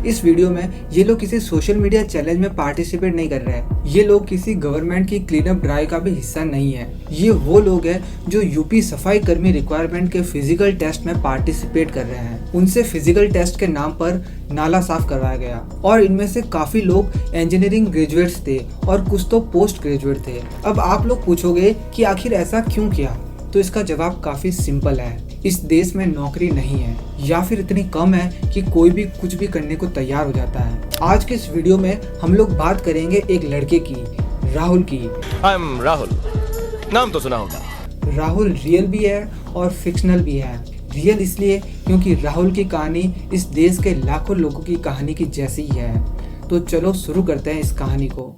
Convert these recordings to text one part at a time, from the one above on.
इस वीडियो में ये लोग किसी सोशल मीडिया चैलेंज में पार्टिसिपेट नहीं कर रहे हैं। ये लोग किसी गवर्नमेंट की क्लीन अप ड्राइव का भी हिस्सा नहीं है। ये वो लोग हैं जो यूपी सफाई कर्मी रिक्वायरमेंट के फिजिकल टेस्ट में पार्टिसिपेट कर रहे हैं। उनसे फिजिकल टेस्ट के नाम पर नाला साफ करवाया गया और इनमें से काफी लोग इंजीनियरिंग ग्रेजुएट्स थे और कुछ तो पोस्ट ग्रेजुएट थे। अब आप लोग पूछोगे कि आखिर ऐसा क्यों किया, तो इसका जवाब काफी सिंपल है। इस देश में नौकरी नहीं है या फिर इतनी कम है कि कोई भी कुछ भी करने को तैयार हो जाता है। आज के इस वीडियो में हम लोग बात करेंगे एक लड़के की, राहुल की। आई एम राहुल, नाम तो सुना होगा। राहुल रियल भी है और फिक्शनल भी है। रियल इसलिए क्योंकि राहुल की कहानी इस देश के लाखों लोगों की कहानी की जैसी ही है। तो चलो शुरू करते हैं इस कहानी को।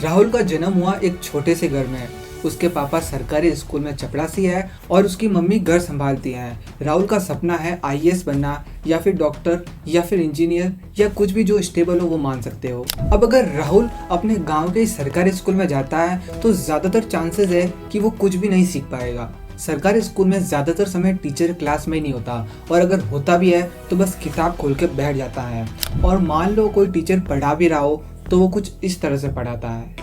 राहुल का जन्म हुआ एक छोटे से घर में। उसके पापा सरकारी स्कूल में चपरासी है और उसकी मम्मी घर संभालती हैं। राहुल का सपना है आईएएस बनना या फिर डॉक्टर या फिर इंजीनियर या कुछ भी जो स्टेबल हो वो मान सकते हो। अब अगर राहुल अपने गांव के सरकारी स्कूल में जाता है तो ज्यादातर चांसेस है कि वो कुछ भी नहीं सीख पाएगा। सरकारी स्कूल में ज्यादातर समय टीचर क्लास में ही नहीं होता और अगर होता भी है तो बस किताब खोल के बैठ जाता है। और मान लो कोई टीचर पढ़ा भी रहा हो तो वो कुछ इस तरह से पढ़ाता है।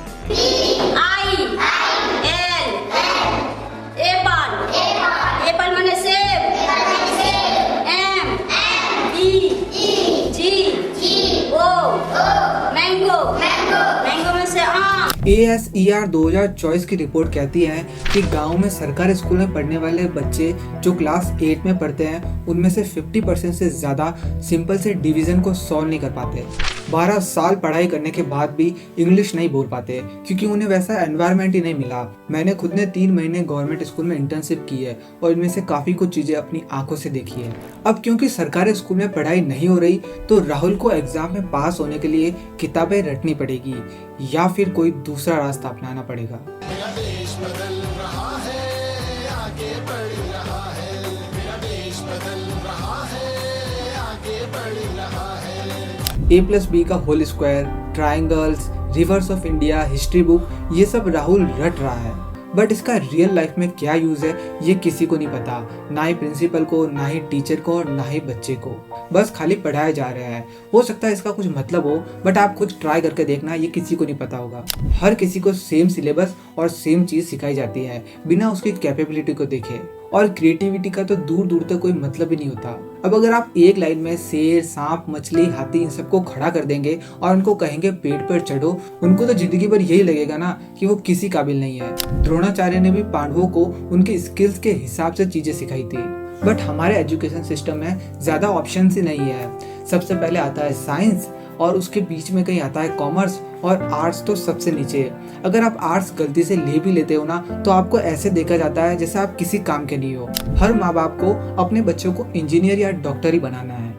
ASER 2024 की रिपोर्ट कहती है कि गांव में सरकारी स्कूल में पढ़ने वाले बच्चे जो क्लास 8 में पढ़ते हैं उनमें से 50% से ज़्यादा सिंपल से डिवीज़न को सॉल्व नहीं कर पाते। 12 साल पढ़ाई करने के बाद भी इंग्लिश नहीं बोल पाते क्योंकि उन्हें वैसा एनवायरनमेंट ही नहीं मिला। मैंने खुद ने 3 महीने गवर्नमेंट स्कूल में इंटर्नशिप की है और इनमें से काफ़ी कुछ चीज़ें अपनी आंखों से देखी है। अब क्योंकि सरकारी स्कूल में पढ़ाई नहीं हो रही तो राहुल को एग्जाम में पास होने के लिए किताबें रटनी पड़ेगी या फिर कोई दूसरा रास्ता अपनाना पड़ेगा। मेरा देश बदल रहा है, आगे बढ़ रहा है। मेरा देश बदल रहा है, आगे बढ़ रहा है। A+B का whole square, triangles, rivers of India, history book, ये सब राहुल रट रहा है। बट इसका रियल लाइफ में क्या यूज है ये किसी को नहीं पता, ना ही प्रिंसिपल को, ना ही टीचर को और ना ही बच्चे को। बस खाली पढ़ाया जा रहा है। हो सकता है इसका कुछ मतलब हो बट आप खुद ट्राई करके देखना, ये किसी को नहीं पता होगा। हर किसी को सेम सिलेबस और सेम चीज सिखाई जाती है बिना उसकी कैपेबिलिटी को देखे। और क्रिएटिविटी का तो दूर दूर तक कोई मतलब ही नहीं होता। अब अगर आप एक लाइन में शेर, सांप, मछली, हाथी इन सबको खड़ा कर देंगे और उनको कहेंगे पेड़ पर चढ़ो, उनको तो जिंदगी भर यही लगेगा ना कि वो किसी काबिल नहीं है। द्रोणाचार्य ने भी पांडवों को उनके स्किल्स के हिसाब से चीजें सिखाई थी। बट हमारे एजुकेशन सिस्टम में ज्यादा ऑप्शन ही नहीं है। सबसे पहले आता है साइंस और उसके बीच में कहीं आता है कॉमर्स और आर्ट्स तो सबसे नीचे है। अगर आप आर्ट्स गलती से ले भी लेते हो ना तो आपको ऐसे देखा जाता है जैसे आप किसी काम के नहीं हो। हर माँ बाप को अपने बच्चों को इंजीनियर या डॉक्टर ही बनाना है।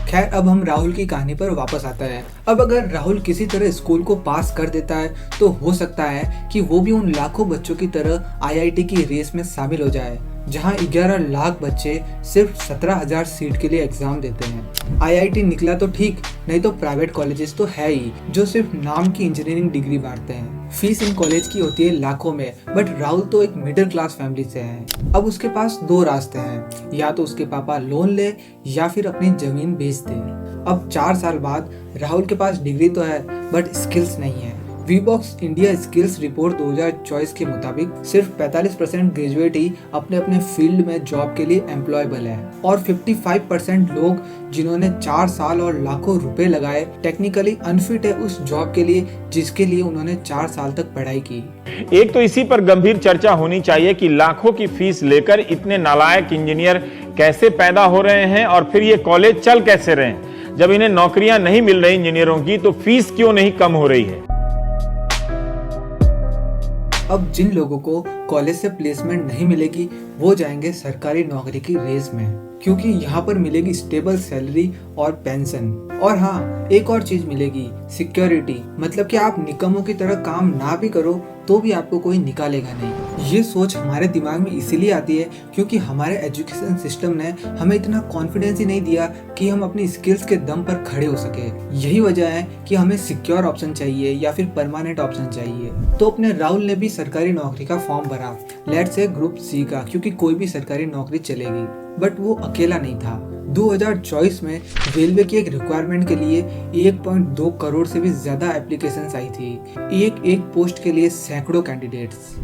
खैर अब हम राहुल की कहानी पर वापस आता है। अब अगर राहुल किसी तरह स्कूल को पास कर देता है तो हो सकता है कि वो भी उन लाखों बच्चों की तरह आईआईटी की रेस में शामिल हो जाए जहां 11 लाख बच्चे सिर्फ 17,000 सीट के लिए एग्जाम देते हैं। आईआईटी निकला तो ठीक, नहीं तो प्राइवेट कॉलेजेस तो है ही जो सिर्फ नाम की इंजीनियरिंग डिग्री बांटते हैं। फीस इन कॉलेज की होती है लाखों में, बट राहुल तो एक मिडिल क्लास फैमिली से है। अब उसके पास 2 रास्ते हैं, या तो उसके पापा लोन ले या फिर अपनी जमीन बेच दे। अब 4 साल बाद राहुल के पास डिग्री तो है बट स्किल्स नहीं है। वीबॉक्स इंडिया स्किल्स रिपोर्ट 2024 के मुताबिक सिर्फ 45% ग्रेजुएट ही अपने अपने फील्ड में जॉब के लिए एम्प्लॉयबल है और 55% लोग जिन्होंने 4 साल और लाखों रुपए लगाए टेक्निकली अनफिट है उस जॉब के लिए जिसके लिए उन्होंने 4 साल तक पढ़ाई की। एक तो इसी पर गंभीर चर्चा होनी चाहिए कि लाखों की फीस लेकर इतने नालायक इंजीनियर कैसे पैदा हो रहे हैं और फिर ये कॉलेज चल कैसे रहे हैं। जब इन्हें नौकरियां नहीं मिल रही इंजीनियरों की तो फीस क्यों नहीं कम हो रही है। अब जिन लोगों को कॉलेज से प्लेसमेंट नहीं मिलेगी वो जाएंगे सरकारी नौकरी की रेस में, क्योंकि यहाँ पर मिलेगी स्टेबल सैलरी और पेंशन। और हाँ, एक और चीज मिलेगी, सिक्योरिटी। मतलब कि आप निकम्मों की तरह काम ना भी करो तो भी आपको कोई निकालेगा नहीं। ये सोच हमारे दिमाग में इसीलिए आती है क्योंकि हमारे एजुकेशन सिस्टम ने हमें इतना कॉन्फिडेंस ही नहीं दिया कि हम अपनी स्किल्स के दम पर खड़े हो सके। यही वजह है कि हमें सिक्योर ऑप्शन चाहिए या फिर परमानेंट ऑप्शन चाहिए। तो अपने राहुल ने भी सरकारी नौकरी का फॉर्म भरा, लेट्स से ग्रुप सी का, क्योंकि क्योंकि कोई भी सरकारी नौकरी चलेगी। बट वो अकेला नहीं था। 2024 में रेलवे की एक रिक्वायरमेंट के लिए 1.2 करोड़ से भी ज्यादा एप्लीकेशंस आई थी, एक पोस्ट के लिए सैकड़ों कैंडिडेट्स।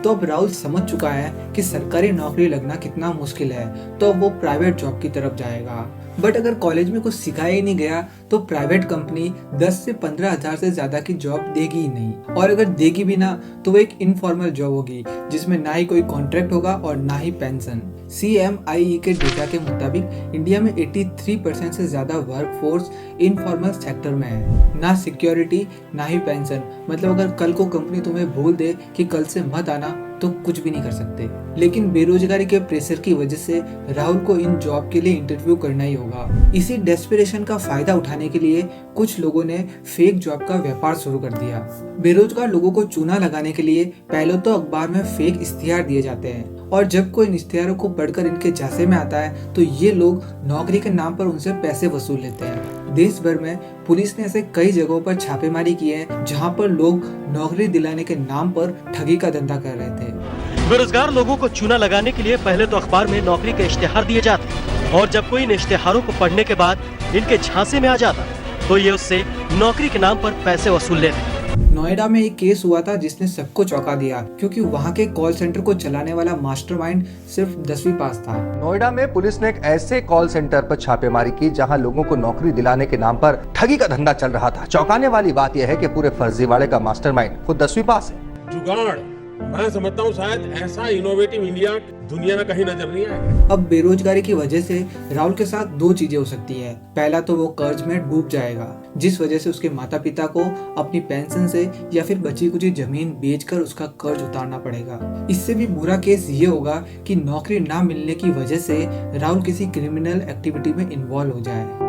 तो अब राहुल समझ चुका है कि सरकारी नौकरी लगना कितना मुश्किल है, तो अब वो प्राइवेट जॉब की तरफ जाएगा। बट अगर कॉलेज में कुछ सिखाया ही नहीं गया तो प्राइवेट कंपनी 10 से 15 हजार से ज्यादा की जॉब देगी ही नहीं, और अगर देगी भी ना तो वो एक इनफॉर्मल जॉब होगी जिसमें ना ही कोई कॉन्ट्रैक्ट होगा और ना ही पेंशन। CMIE के डेटा के मुताबिक इंडिया में 83% से ज्यादा वर्कफोर्स इनफॉर्मल सेक्टर में है। ना सिक्योरिटी ना ही पेंशन, मतलब अगर कल को कंपनी तुम्हें बोल दे कि कल से मत आना तो कुछ भी नहीं कर सकते। लेकिन बेरोजगारी के प्रेशर की वजह से राहुल को इन जॉब के लिए इंटरव्यू करना ही होगा। इसी डेस्परेशन का फायदा उठाने के लिए कुछ लोगों ने फेक जॉब का व्यापार शुरू कर दिया। बेरोजगार लोगों को चूना लगाने के लिए पहले तो अखबार में फेक इश्तिहार दिए जाते हैं, और जब कोई इन इश्तिहारों को पढ़कर इनके झांसे में आता है तो ये लोग नौकरी के नाम पर उनसे पैसे वसूल लेते हैं। देश भर में पुलिस ने ऐसे कई जगहों पर छापेमारी की है जहां पर लोग नौकरी दिलाने के नाम पर ठगी का धंधा कर रहे थे। बेरोजगार लोगों को चूना लगाने के लिए पहले तो अखबार में नौकरी के इश्तिहार दिए जाते, और जब कोई इन इश्तिहारों को पढ़ने के बाद इनके झांसे में आ जाता तो ये उससे नौकरी के नाम पर पैसे वसूल लेते। नोएडा में एक केस हुआ था जिसने सबको चौंका दिया, क्योंकि वहां के कॉल सेंटर को चलाने वाला मास्टरमाइंड सिर्फ 10वीं पास था। नोएडा में पुलिस ने एक ऐसे कॉल सेंटर पर छापेमारी की जहां लोगों को नौकरी दिलाने के नाम पर ठगी का धंधा चल रहा था। चौंकाने वाली बात यह है कि पूरे फर्जीवाड़े का मास्टरमाइंड खुद 10वीं पास है। जुगाड़, मैं समझता हूँ शायद ऐसा इनोवेटिव इंडिया दुनिया में कहीं नजर नहीं आएगा। अब बेरोजगारी की वजह से राहुल के साथ दो चीजें हो सकती है। पहला तो वो कर्ज में डूब जाएगा, जिस वजह से उसके माता पिता को अपनी पेंशन से या फिर बची कुची जमीन बेचकर उसका कर्ज उतारना पड़ेगा। इससे भी बुरा केस ये होगा कि नौकरी ना मिलने की वजह से राहुल किसी क्रिमिनल एक्टिविटी में इन्वॉल्व हो जाए।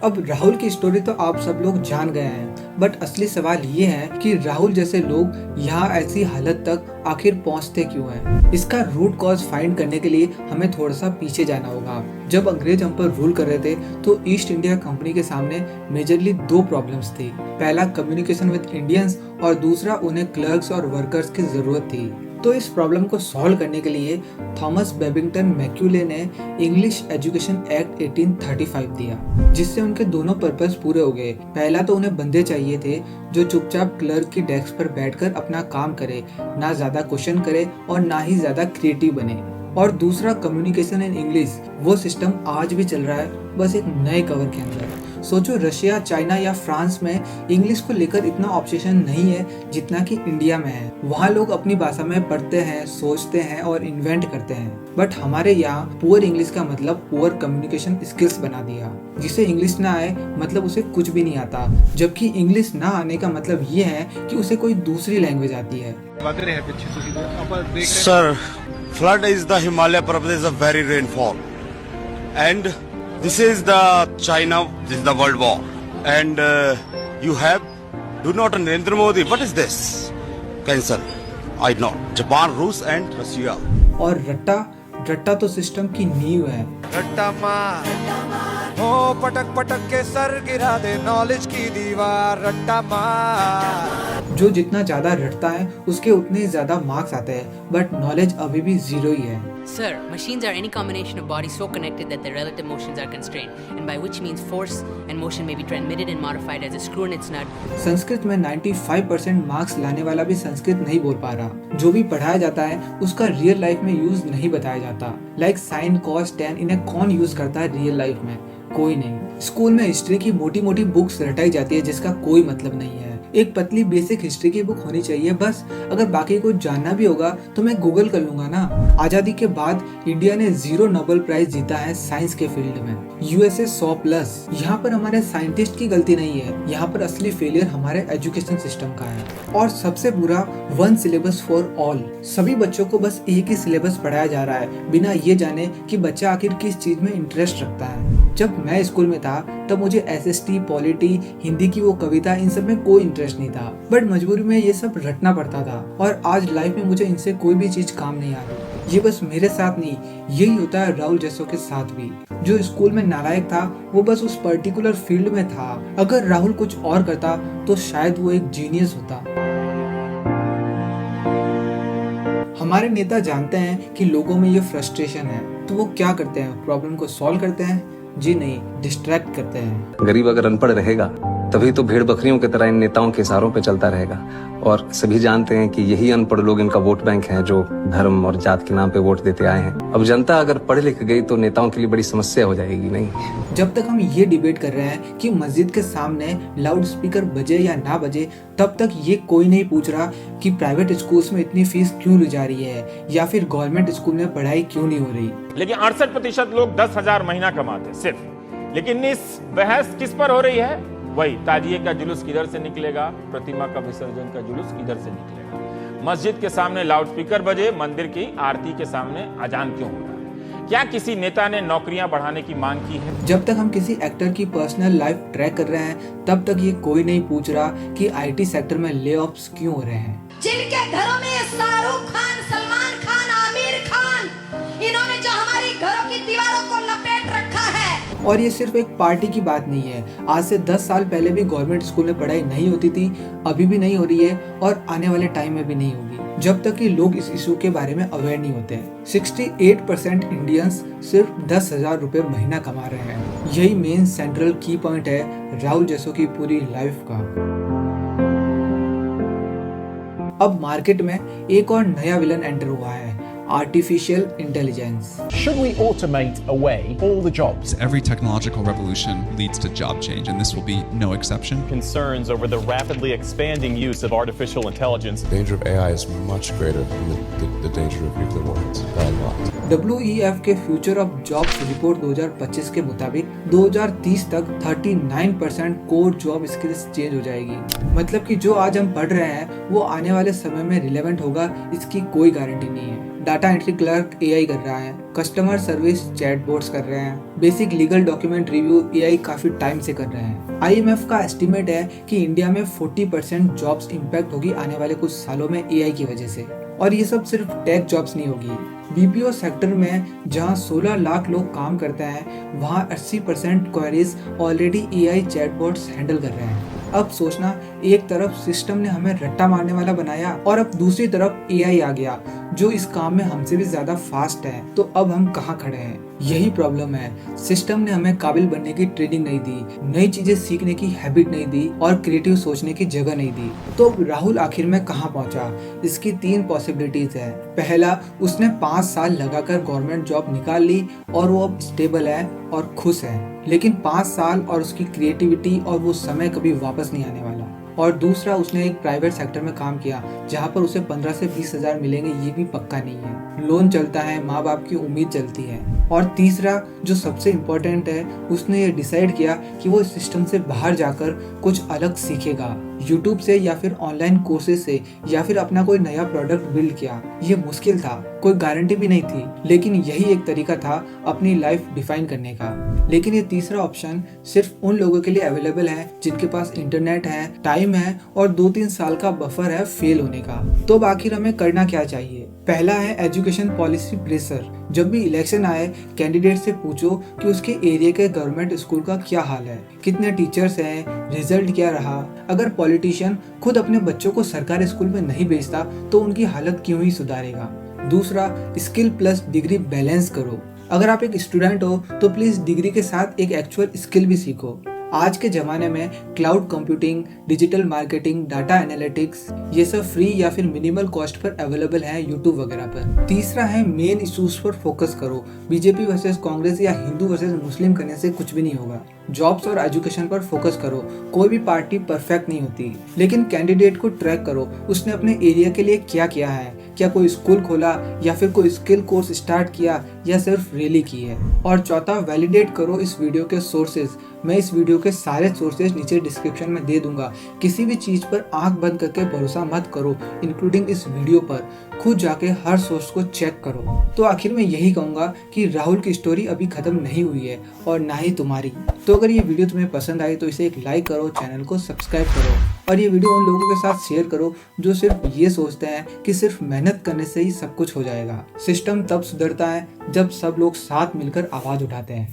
अब राहुल की स्टोरी तो आप सब लोग जान गए हैं, बट असली सवाल ये है कि राहुल जैसे लोग यहाँ ऐसी हालत तक आखिर पहुँचते क्यों हैं? इसका रूट कॉज फाइंड करने के लिए हमें थोड़ा सा पीछे जाना होगा। जब अंग्रेज हम पर रूल कर रहे थे तो ईस्ट इंडिया कंपनी के सामने मेजरली दो प्रॉब्लम्स थी। पहला कम्युनिकेशन विद इंडियंस और दूसरा उन्हें क्लर्क्स और वर्कर्स की जरूरत थी। तो इस प्रॉब्लम को सॉल्व करने के लिए थॉमस बेबिंगटन मैक्यूले ने इंग्लिश एजुकेशन एक्ट 1835 दिया, जिससे उनके दोनों पर्पस पूरे हो गए। पहला तो उन्हें बंदे चाहिए थे जो चुपचाप क्लर्क की डेस्क पर बैठकर अपना काम करे, ना ज्यादा क्वेश्चन करे और ना ही ज्यादा क्रिएटिव बने। और दूसरा कम्युनिकेशन इन इंग्लिश, वो सिस्टम आज भी चल रहा है, बस एक नए कवर के अंदर। सोचो रशिया, चाइना या फ्रांस में इंग्लिश को लेकर इतना ऑब्सेशन नहीं है जितना कि इंडिया में है। वहाँ लोग अपनी भाषा में पढ़ते हैं, सोचते हैं और इन्वेंट करते हैं। बट हमारे यहाँ पुअर इंग्लिश का मतलब पुअर कम्युनिकेशन स्किल्स बना दिया। जिसे इंग्लिश ना आए मतलब उसे कुछ भी नहीं आता, जबकि इंग्लिश ना आने का मतलब ये है कि उसे कोई दूसरी लैंग्वेज आती है। Sir, flood is the Himalaya Parvat, a very rainfall, and this is the China, this is the world war, and you have do not Narendra Modi. What is this? Cancel. I know. Japan, Rus, and Russia. और रट्टा तो system की नींव है। रट्टा मार, हो पटक पटक के सर गिरा दे नॉलेज की दीवार। रट्टा मार, जो जितना ज्यादा रटता है उसके उतने ज्यादा मार्क्स आते हैं, बट नॉलेज अभी भी जीरो ही है। Sir, machines are any combination of bodies so connected that their relative motions are constrained, and by which means force and motion may be transmitted and modified as a screw in its nut. Sanskrit में 95% marks लाने वाला भी संस्कृत नहीं बोल पा रहा। जो भी पढ़ाया जाता है उसका रियल लाइफ में यूज नहीं बताया जाता। लाइक साइन, कॉस, टेन, इन्हें कौन यूज करता है रियल लाइफ में? कोई नहीं। स्कूल में हिस्ट्री की मोटी मोटी बुक्स रटाई जाती है जिसका कोई मतलब नहीं है। एक पतली बेसिक हिस्ट्री की बुक होनी चाहिए बस। अगर बाकी कुछ जानना भी होगा तो मैं गूगल कर लूंगा ना। आजादी के बाद इंडिया ने 0 नोबेल प्राइज जीता है साइंस के फील्ड में, USA 100+। यहाँ पर हमारे साइंटिस्ट की गलती नहीं है, यहाँ पर असली फेलियर हमारे एजुकेशन सिस्टम का है। और सबसे बुरा, वन सिलेबस फॉर ऑल। सभी बच्चों को बस एक ही सिलेबस पढ़ाया जा रहा है बिना ये जाने कि बच्चा आखिर किस चीज में इंटरेस्ट रखता है। जब मैं स्कूल में था तब मुझे SST, पॉलिटी, हिंदी की वो कविता, इन सब में कोई इंटरेस्ट नहीं था, बट मजबूरी में ये सब रटना पड़ता था। और आज लाइफ में मुझे इनसे कोई भी चीज काम नहीं आ रही। ये बस मेरे साथ नहीं, यही होता है राहुल जैसों के साथ भी। जो स्कूल में नालायक था वो बस उस पर्टिकुलर फील्ड में था। अगर राहुल कुछ और करता तो शायद वो एक जीनियस होता। हमारे नेता जानते हैं कि लोगों में ये फ्रस्ट्रेशन है, तो वो क्या करते हैं? प्रॉब्लम को सॉल्व करते हैं? जी नहीं, डिस्ट्रैक्ट करते हैं। गरीब अगर अनपढ़ रहेगा तभी तो भेड़ बकरियों की तरह इन नेताओं के इशारों पे चलता रहेगा। और सभी जानते हैं कि यही अनपढ़ लोग इनका वोट बैंक है, जो धर्म और जात के नाम पे वोट देते आए हैं। अब जनता अगर पढ़ लिख गई तो नेताओं के लिए बड़ी समस्या हो जाएगी। नहीं, जब तक हम ये डिबेट कर रहे हैं कि मस्जिद के सामने लाउड स्पीकर बजे या ना बजे, तब तक ये कोई नहीं पूछ रहा कि प्राइवेट स्कूल्स में इतनी फीस क्यों ली जा रही है या फिर गवर्नमेंट स्कूल में पढ़ाई क्यों नहीं हो रही। लेकिन 68% लोग 10,000 महीना कमाते सिर्फ। लेकिन इस बहस किस पर हो रही है? वही ताजिए का जुलूस किधर से निकलेगा, प्रतिमा का विसर्जन का जुलूस किधर से निकलेगा, मस्जिद के सामने लाउडस्पीकर बजे, मंदिर की आरती के सामने अजान क्यों हो रहा है। क्या किसी नेता ने नौकरियां बढ़ाने की मांग की है? जब तक हम किसी एक्टर की पर्सनल लाइफ ट्रैक कर रहे हैं, तब तक ये कोई नहीं पूछ रहा कि IT सेक्टर में ले ऑफ्स क्यों हो रहे हैं। जिनके घरों में शाहरुख खान, सलमान खान, आमिर खान, इन्होंने जो हमारी घरों की दीवारों को लपेट रखा है। और ये सिर्फ एक पार्टी की बात नहीं है। आज से 10 साल पहले भी गवर्नमेंट स्कूल में पढ़ाई नहीं होती थी, अभी भी नहीं हो रही है और आने वाले टाइम में भी नहीं होगी, जब तक कि लोग इस इशू के बारे में अवेयर नहीं होते हैं। 68% इंडियंस सिर्फ 10,000 रुपए महीना कमा रहे हैं। यही मेन सेंट्रल की पॉइंट है राहुल जैसों की पूरी लाइफ का। अब मार्केट में एक और नया विलन एंटर हुआ है, artificial intelligence. Should we automate away all the jobs? Every technological revolution leads to job change, and this will be no exception. Concerns over the rapidly expanding use of artificial intelligence. The danger of AI is much greater than the danger of nuclear weapons. By a lot. WEF के future of jobs report 2025 के मुताबिक 2030 तक 39% core job skills change हो जाएगी। मतलब कि जो आज हम पढ़ रहे हैं वो आने वाले समय में रिलेवेंट होगा, इसकी कोई गारंटी नहीं है। डाटा एंट्री क्लर्क AI कर रहा है, कस्टमर सर्विस चैटबॉट्स कर रहे हैं, basic legal document review AI काफी टाइम से कर रहे हैं। IMF का एस्टिमेट है कि इंडिया में 40% जॉब्स इम्पैक्ट होगी आने वाले कुछ सालों में AI की वजह से। और ये सब सिर्फ टेक जॉब्स नहीं होगी। BPO सेक्टर में जहां 16 लाख लोग काम करते हैं, वहां 80% queries already AI chatbots handle कर रहे हैं। अब सोचना, एक तरफ सिस्टम ने हमें रट्टा मारने वाला बनाया और अब दूसरी तरफ AI आ गया जो इस काम में हमसे भी ज्यादा फास्ट है। तो अब हम कहाँ खड़े हैं? यही प्रॉब्लम है, सिस्टम ने हमें काबिल बनने की ट्रेनिंग नहीं दी, नई चीजें सीखने की हैबिट नहीं दी और क्रिएटिव सोचने की जगह नहीं दी। तो राहुल आखिर में कहाँ पहुंचा? इसकी 3 पॉसिबिलिटीज है। पहला, उसने 5 साल लगाकर गवर्नमेंट जॉब निकाल ली और वो अब स्टेबल है और खुश है, लेकिन 5 साल और उसकी क्रिएटिविटी और वो समय कभी वापस नहीं आने वाला। और दूसरा, उसने एक प्राइवेट सेक्टर में काम किया जहाँ पर उसे 15 से 20 हजार मिलेंगे, ये भी पक्का नहीं है। लोन चलता है, माँ बाप की उम्मीद चलती है। और तीसरा, जो सबसे इम्पोर्टेंट है, उसने ये डिसाइड किया कि वो इस सिस्टम से बाहर जाकर कुछ अलग सीखेगा, यूट्यूब से या फिर ऑनलाइन कोर्सेज से, या फिर अपना कोई नया प्रोडक्ट बिल्ड किया। ये मुश्किल था, कोई गारंटी भी नहीं थी, लेकिन यही एक तरीका था अपनी लाइफ डिफाइन करने का। लेकिन ये तीसरा ऑप्शन सिर्फ उन लोगों के लिए अवेलेबल है जिनके पास इंटरनेट है, टाइम है और 2-3 साल का बफर है फेल होने का। तो अब आखिर हमें करना क्या चाहिए? पहला है एजुकेशन पॉलिसी प्रेशर। जब भी इलेक्शन आए, कैंडिडेट से पूछो कि उसके एरिया के गवर्नमेंट स्कूल का क्या हाल है, कितने टीचर्स हैं, रिजल्ट क्या रहा। अगर पॉलिटिशियन खुद अपने बच्चों को सरकारी स्कूल में नहीं भेजता तो उनकी हालत क्यों ही सुधारेगा। दूसरा, स्किल प्लस डिग्री बैलेंस करो। अगर आप एक स्टूडेंट हो तो प्लीज डिग्री के साथ एक एक्चुअल स्किल भी सीखो। आज के ज़माने में cloud computing, digital marketing, data analytics, ये सब फ्री या फिर मिनिमल कॉस्ट पर अवेलेबल है यूट्यूब वगैरह पर। तीसरा है मेन इश्यूज पर फोकस करो। बीजेपी वर्सेस कांग्रेस या हिंदू वर्सेस मुस्लिम करने से कुछ भी नहीं होगा। जॉब्स और एजुकेशन पर फोकस करो। कोई भी पार्टी परफेक्ट नहीं होती, लेकिन कैंडिडेट को ट्रैक करो, उसने अपने एरिया के लिए क्या किया है, क्या कोई स्कूल खोला या फिर कोई स्किल कोर्स स्टार्ट किया या सिर्फ रैली की है। और चौथा, वैलिडेट करो इस वीडियो के सोर्सेज। मैं इस वीडियो के सारे सोर्सेज नीचे डिस्क्रिप्शन में दे दूंगा। किसी भी चीज पर आंख बंद करके भरोसा मत करो, इंक्लूडिंग इस वीडियो पर। खुद जाके हर सोर्स को चेक करो। तो आखिर में यही कहूंगा कि राहुल की स्टोरी अभी खत्म नहीं हुई है और ना ही तुम्हारी। तो अगर ये वीडियो तुम्हें पसंद आई तो इसे एक लाइक करो, चैनल को सब्सक्राइब करो। और ये वीडियो उन लोगों के साथ शेयर करो जो सिर्फ ये सोचते हैं कि सिर्फ मेहनत करने से ही सब कुछ हो जाएगा। सिस्टम तब सुधरता है जब सब लोग साथ मिलकर आवाज उठाते हैं।